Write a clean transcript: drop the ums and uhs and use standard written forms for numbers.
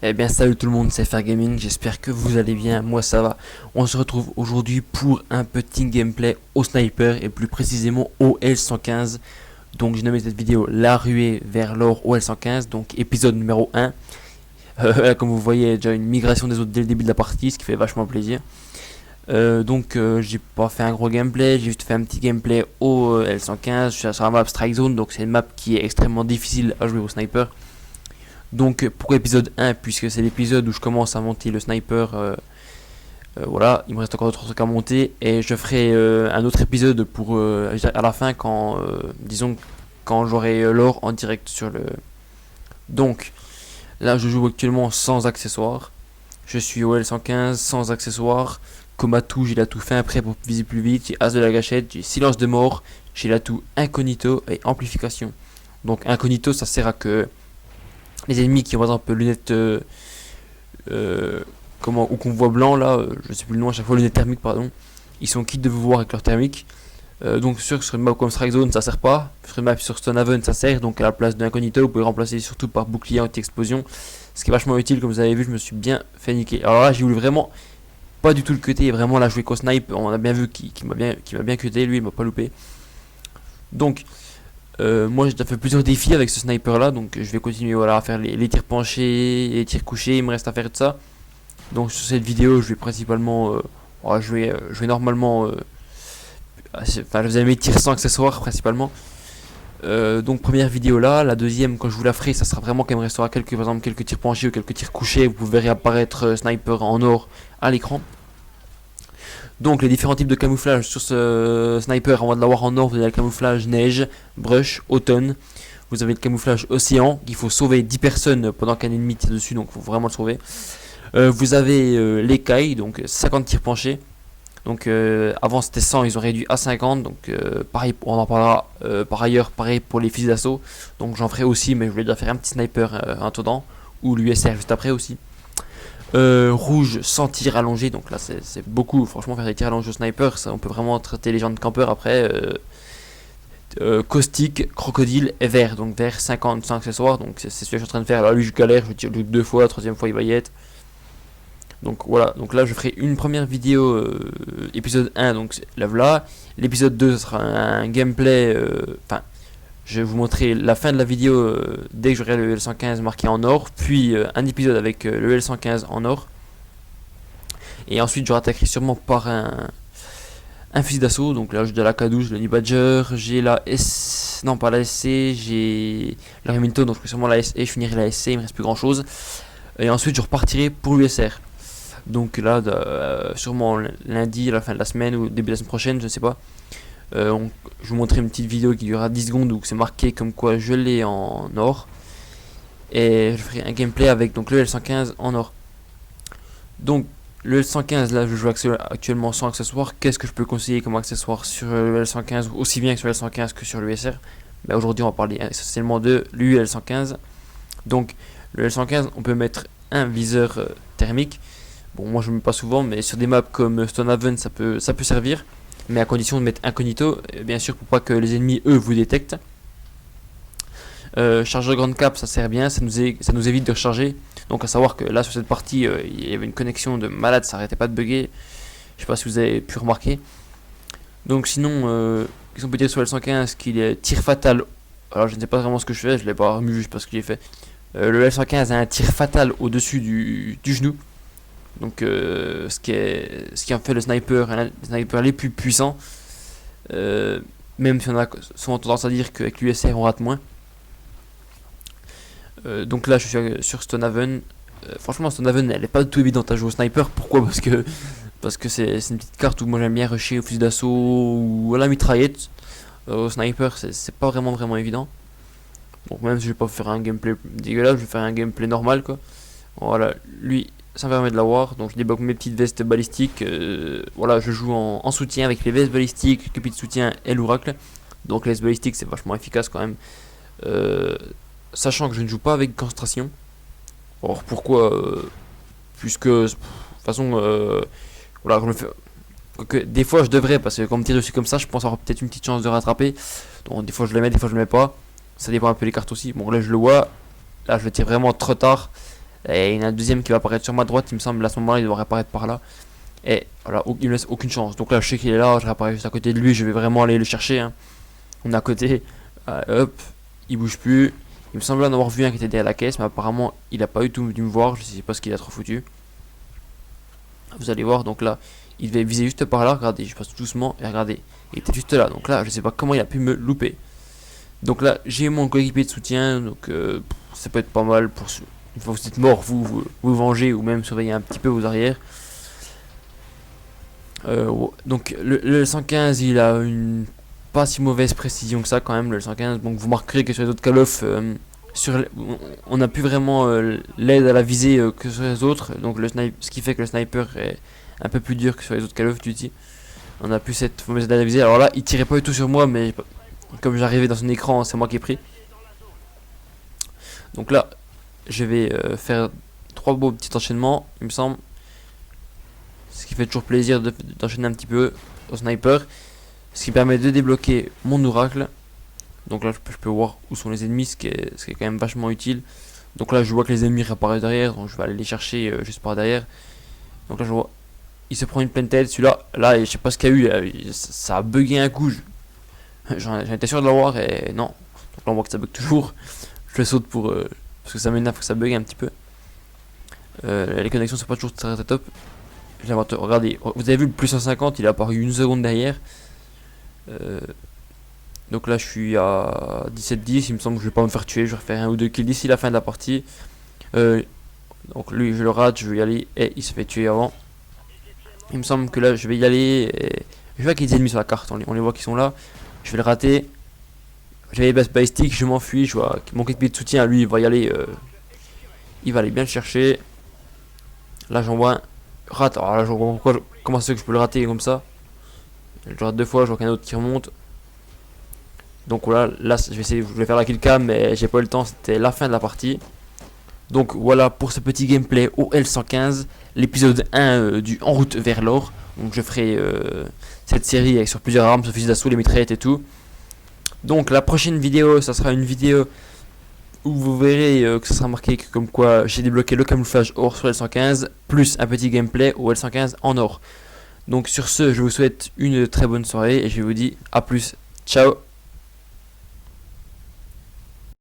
Eh bien salut tout le monde, c'est Fair Gaming, j'espère que vous allez bien, moi ça va. On se retrouve aujourd'hui pour un petit gameplay au sniper et plus précisément au L115. Donc j'ai nommé cette vidéo La ruée vers l'or au L115, donc épisode numéro 1. Comme vous voyez, il y a déjà une migration des autres dès le début de la partie, ce qui fait vachement plaisir. J'ai pas fait un gros gameplay, j'ai juste fait un petit gameplay au L115. Je suis sur la map Strike Zone, donc c'est une map qui est extrêmement difficile à jouer au sniper. Donc pour l'épisode 1, puisque c'est l'épisode où je commence à monter le sniper, voilà, il me reste encore d'autres trucs à monter et je ferai un autre épisode pour à la fin quand, disons, quand j'aurai l'or en direct sur le... Donc là je joue actuellement sans accessoires, je suis au L115 sans accessoires, comme atout j'ai l'atout fin prêt pour viser plus vite, j'ai as de la gâchette, j'ai silence de mort, j'ai l'atout incognito et amplification. Donc incognito ça sert à que les ennemis qui ont par exemple lunettes ou qu'on voit blanc là, je sais plus le nom à chaque fois, lunettes thermiques pardon, ils sont quittes de vous voir avec leur thermique. Donc sur une map comme Strike Zone ça sert pas, sur une map sur Stonehaven ça sert, donc à la place d'incognito vous pouvez remplacer surtout par bouclier anti-explosion, ce qui est vachement utile. Comme vous avez vu je me suis bien fait niquer. Alors là j'ai voulu vraiment pas du tout le cutter, vraiment là jouer qu'au snipe, on a bien vu qu'il m'a bien cuté, lui il m'a pas loupé. Donc moi j'ai déjà fait plusieurs défis avec ce sniper là, donc je vais continuer voilà, à faire les tirs penchés, les tirs couchés, il me reste à faire de ça. Donc sur cette vidéo je vais principalement je vais normalement enfin je vous ai mis tirs sans accessoires principalement. Donc première vidéo là, la deuxième quand je vous la ferai ça sera vraiment quand il me restera par exemple quelques tirs penchés ou quelques tirs couchés, vous verrez apparaître sniper en or à l'écran. Donc les différents types de camouflage sur ce sniper, avant de l'avoir en or, vous avez le camouflage neige, brush, automne. Vous avez le camouflage océan, qu'il faut sauver 10 personnes pendant qu'un ennemi tire dessus, donc il faut vraiment le sauver. Vous avez l'écaille, donc 50 tirs penchés. Donc avant c'était 100, ils ont réduit à 50, donc pareil, on en parlera par ailleurs, pareil pour les fusils d'assaut. Donc j'en ferai aussi, mais je voulais déjà faire un petit sniper en dedans, ou l'USR juste après aussi. Rouge sans tir allongé, donc là c'est beaucoup, franchement faire des tirs allongés au sniper, ça, on peut vraiment traiter les gens de campeurs après. Caustique, crocodile et vert, donc vert 50 sans accessoires, donc c'est ce que je suis en train de faire. Là lui je galère, je tire deux fois, la troisième fois il va y être. Donc voilà, donc là je ferai une première vidéo épisode 1, donc là voilà. L'épisode 2 ce sera un gameplay, je vais vous montrer la fin de la vidéo dès que j'aurai le L115 marqué en or, puis un épisode avec le L115 en or. Et ensuite je rattaquerai sûrement par un fusil d'assaut, donc là j'ai la K12, le New Badger, j'ai la S... non pas la SC, j'ai la Remington, donc sûrement la SE, je finirai la SC, il me reste plus grand chose. Et ensuite je repartirai pour l'USR. Donc là sûrement lundi, à la fin de la semaine ou début de la semaine prochaine, je ne sais pas. Je vous montrerai une petite vidéo qui durera 10 secondes où c'est marqué comme quoi je l'ai en or. Et je ferai un gameplay avec donc le L115 en or. Donc le L115 là je joue actuellement sans accessoire. Qu'est-ce que je peux conseiller comme accessoire sur le L115, aussi bien que sur le L115 que sur l'USR? Ben, aujourd'hui on va parler essentiellement de l'UL115. Donc le L115 on peut mettre un viseur thermique. Bon moi je ne mets pas souvent, mais sur des maps comme Stonehaven ça peut servir, mais à condition de mettre incognito, bien sûr, pour pas que les ennemis eux vous détectent. Chargeur grande cap ça sert bien, ça nous évite de recharger. Donc à savoir que là sur cette partie il y avait une connexion de malade, ça arrêtait pas de bugger, je sais pas si vous avez pu remarquer. Donc sinon qu'est-ce qu'on peut dire sur L115? Qu'il est tir fatal. Alors je ne sais pas vraiment ce que je fais, je l'ai pas remu, je sais pas ce que j'ai fait. Le L115 a un tir fatal au dessus du genou. Donc ce qui en fait le sniper, un des snipers les plus puissants, même si on a souvent tendance à dire qu'avec l'USR on rate moins. Donc là je suis sur Stonehaven. Franchement Stonehaven elle est pas du tout évidente à jouer au sniper. Pourquoi? Parce que c'est une petite carte où moi j'aime bien rusher au fusil d'assaut ou à la mitraillette. Au sniper c'est pas vraiment évident. Donc même si je vais pas faire un gameplay dégueulasse, je vais faire un gameplay normal quoi. Voilà, lui ça me permet de l'avoir, donc je débloque mes petites vestes balistiques. Voilà, je joue en soutien avec les vestes balistiques, les de soutien et l'ouracle. Donc les vestes balistiques c'est vachement efficace quand même. Sachant que je ne joue pas avec concentration. Or pourquoi puisque de toute façon voilà, je me fais... que des fois je devrais, parce que quand on me tire dessus comme ça je pense avoir peut-être une petite chance de rattraper. Donc des fois je le mets, des fois je le mets pas. Ça dépend un peu les cartes aussi. Bon là je le vois, là je le tire vraiment trop tard. Et il y en a un deuxième qui va apparaître sur ma droite, il me semble, à ce moment-là, il devrait apparaître par là. Et voilà, il me laisse aucune chance. Donc là, je sais qu'il est là, je réapparais juste à côté de lui, je vais vraiment aller le chercher. Hein. On est à côté, hop, il bouge plus. Il me semblait en avoir vu un qui était derrière la caisse, mais apparemment, il a pas eu tout dû me voir, je sais pas ce qu'il a trop foutu. Vous allez voir, donc là, il devait viser juste par là, regardez, je passe doucement, et regardez, il était juste là. Donc là, je sais pas comment il a pu me louper. Donc là, j'ai mon coéquipier de soutien, donc ça peut être pas mal pour une fois que vous êtes mort, vous venger ou même surveiller un petit peu vos arrières. Donc le 115 il a une pas si mauvaise précision que ça quand même, le 115. Donc vous marquerez que sur les autres Call of on a plus vraiment l'aide à la visée que sur les autres. Donc ce qui fait que le sniper est un peu plus dur que sur les autres Call of Duty. On a plus cette fameuse aide à la visée. Alors là il tirait pas du tout sur moi, mais comme j'arrivais dans son écran, c'est moi qui ai pris. Donc là je vais faire 3 beaux petits enchaînements il me semble. Ce qui fait toujours plaisir d'enchaîner un petit peu au sniper. Ce qui permet de débloquer mon oracle. Donc là je peux voir où sont les ennemis, ce qui est quand même vachement utile. Donc là je vois que les ennemis réapparaissent derrière, donc je vais aller les chercher juste par derrière. Donc là je vois, il se prend une pleine tête, celui-là, là je sais pas ce qu'il y a eu, ça a bugué un coup. J'en étais sûr de l'avoir et non. Donc là on voit que ça bug toujours. Je le saute parce que ça m'énerve que ça bug un petit peu. Les connexions sont pas toujours très top. Regardez, vous avez vu le plus 150, il a apparu une seconde derrière. Donc là je suis à 17-10, il me semble que je vais pas me faire tuer, je vais refaire un ou deux kills d'ici la fin de la partie. Donc lui je le rate, je vais y aller et il se fait tuer avant. Il me semble que là je vais y aller et je vois qu'il y a des ennemis sur la carte, on les voit qui sont là. Je vais le rater. J'avais les balistiques, je m'enfuis, je vois mon équipier de soutien lui il va y aller, il va aller bien le chercher. Là j'en vois un. Rate, alors là je vois comment c'est que je peux le rater comme ça. Je le rate 2 fois, je vois qu'un autre qui remonte. Donc voilà, là je vais faire la kill cam mais j'ai pas eu le temps, c'était la fin de la partie. Donc voilà pour ce petit gameplay au L115, l'épisode 1 du En route vers l'or. Donc je ferai cette série avec sur plusieurs armes, sur fusil d'assaut, les mitraillettes et tout. Donc la prochaine vidéo, ça sera une vidéo où vous verrez que ça sera marqué comme quoi j'ai débloqué le camouflage or sur L115 plus un petit gameplay au L115 en or. Donc sur ce, je vous souhaite une très bonne soirée et je vous dis à plus. Ciao.